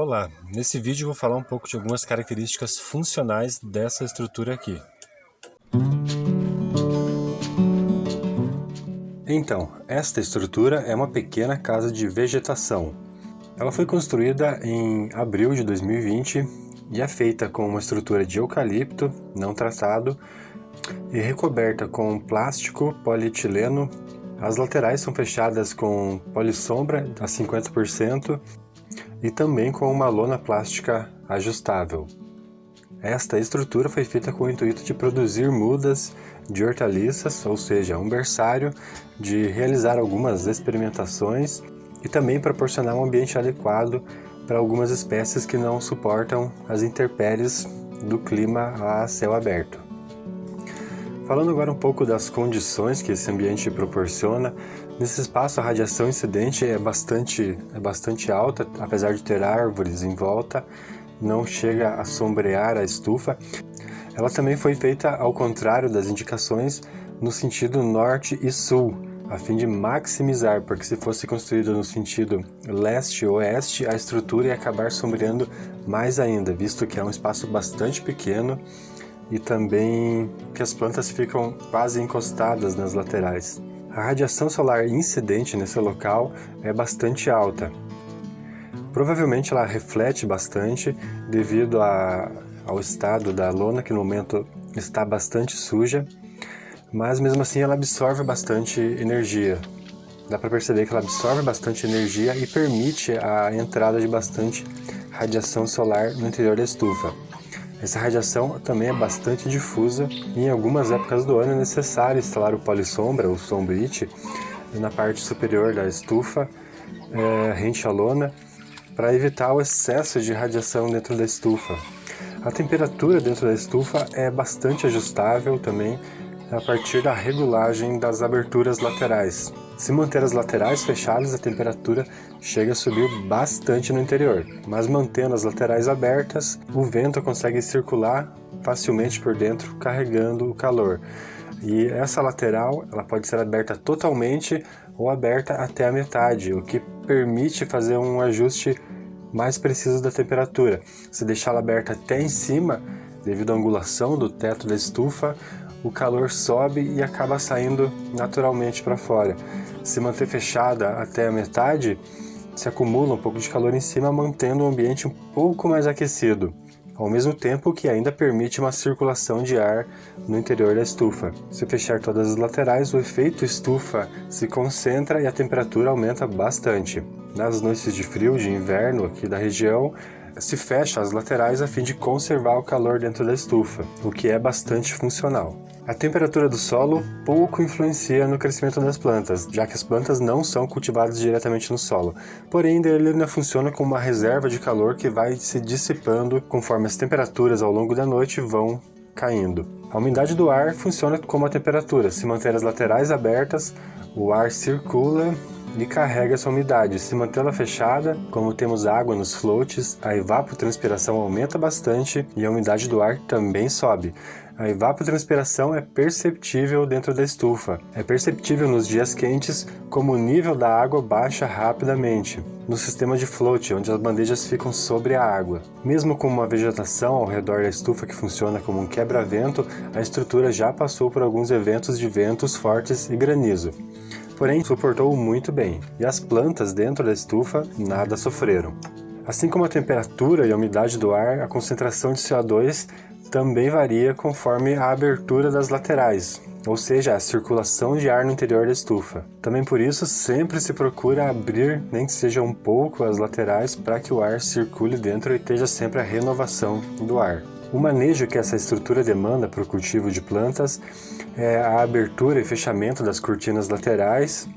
Olá, nesse vídeo eu vou falar um pouco de algumas características funcionais dessa estrutura aqui. Então, esta estrutura é uma pequena casa de vegetação. Ela foi construída em abril de 2020 e é feita com uma estrutura de eucalipto não tratado e recoberta com plástico polietileno. As laterais são fechadas com polissombra a 50%. E também com uma lona plástica ajustável. Esta estrutura foi feita com o intuito de produzir mudas de hortaliças, ou seja, um berçário, de realizar algumas experimentações e também proporcionar um ambiente adequado para algumas espécies que não suportam as intempéries do clima a céu aberto. Falando agora um pouco das condições que esse ambiente proporciona, nesse espaço a radiação incidente é bastante alta, apesar de ter árvores em volta, não chega a sombrear a estufa. Ela também foi feita ao contrário das indicações, no sentido norte e sul, a fim de maximizar, porque se fosse construída no sentido leste-oeste, a estrutura ia acabar sombreando mais ainda, visto que é um espaço bastante pequeno, e também que as plantas ficam quase encostadas nas laterais. A radiação solar incidente nesse local é bastante alta. Provavelmente ela reflete bastante devido ao estado da lona, que no momento está bastante suja, mas mesmo assim ela absorve bastante energia. Dá para perceber que ela absorve bastante energia e permite a entrada de bastante radiação solar no interior da estufa. Essa radiação também é bastante difusa e em algumas épocas do ano é necessário instalar o polissombra, o sombrite, na parte superior da estufa, rente à lona, para evitar o excesso de radiação dentro da estufa. A temperatura dentro da estufa é bastante ajustável também a partir da regulagem das aberturas laterais. Se manter as laterais fechadas, a temperatura chega a subir bastante no interior, mas mantendo as laterais abertas, o vento consegue circular facilmente por dentro, carregando o calor. E essa lateral ela pode ser aberta totalmente ou aberta até a metade, o que permite fazer um ajuste mais preciso da temperatura. Se deixá-la aberta até em cima, devido à angulação do teto da estufa, o calor sobe e acaba saindo naturalmente para fora. Se manter fechada até a metade, se acumula um pouco de calor em cima, mantendo o ambiente um pouco mais aquecido, ao mesmo tempo que ainda permite uma circulação de ar no interior da estufa. Se fechar todas as laterais, o efeito estufa se concentra e a temperatura aumenta bastante. Nas noites de frio, de inverno aqui da região, se fecha as laterais a fim de conservar o calor dentro da estufa, o que é bastante funcional. A temperatura do solo pouco influencia no crescimento das plantas, já que as plantas não são cultivadas diretamente no solo. Porém, ele ainda funciona como uma reserva de calor que vai se dissipando conforme as temperaturas ao longo da noite vão caindo. A umidade do ar funciona como a temperatura. Se manter as laterais abertas, o ar circula e carrega essa umidade. Se mantê-la fechada, como temos água nos floats, a evapotranspiração aumenta bastante e a umidade do ar também sobe. A evapotranspiração é perceptível dentro da estufa. É perceptível nos dias quentes, como o nível da água baixa rapidamente no sistema de float, onde as bandejas ficam sobre a água. Mesmo com uma vegetação ao redor da estufa que funciona como um quebra-vento, a estrutura já passou por alguns eventos de ventos fortes e granizo. Porém, suportou muito bem, e as plantas dentro da estufa nada sofreram. Assim como a temperatura e a umidade do ar, a concentração de CO2 também varia conforme a abertura das laterais, ou seja, a circulação de ar no interior da estufa. Também por isso, sempre se procura abrir, nem que seja um pouco, as laterais para que o ar circule dentro e esteja sempre a renovação do ar. O manejo que essa estrutura demanda para o cultivo de plantas é a abertura e fechamento das cortinas laterais,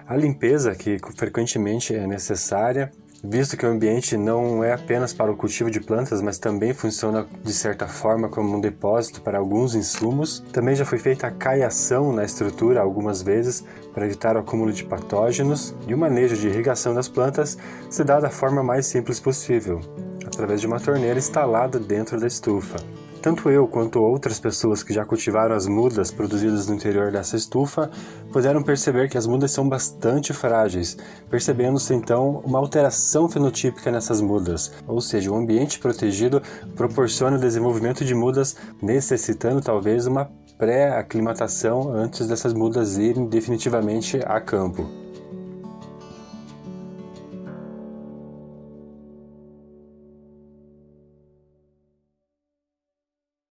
a limpeza que frequentemente é necessária, visto que o ambiente não é apenas para o cultivo de plantas, mas também funciona de certa forma como um depósito para alguns insumos. Também já foi feita a caiação na estrutura algumas vezes para evitar o acúmulo de patógenos, e o manejo de irrigação das plantas se dá da forma mais simples possível, através de uma torneira instalada dentro da estufa. tanto eu quanto outras pessoas que já cultivaram as mudas produzidas no interior dessa estufa puderam perceber que as mudas são bastante frágeis, percebendo-se então uma alteração fenotípica nessas mudas, ou seja, o ambiente protegido proporciona o desenvolvimento de mudas, necessitando talvez uma pré-aclimatação antes dessas mudas irem definitivamente a campo.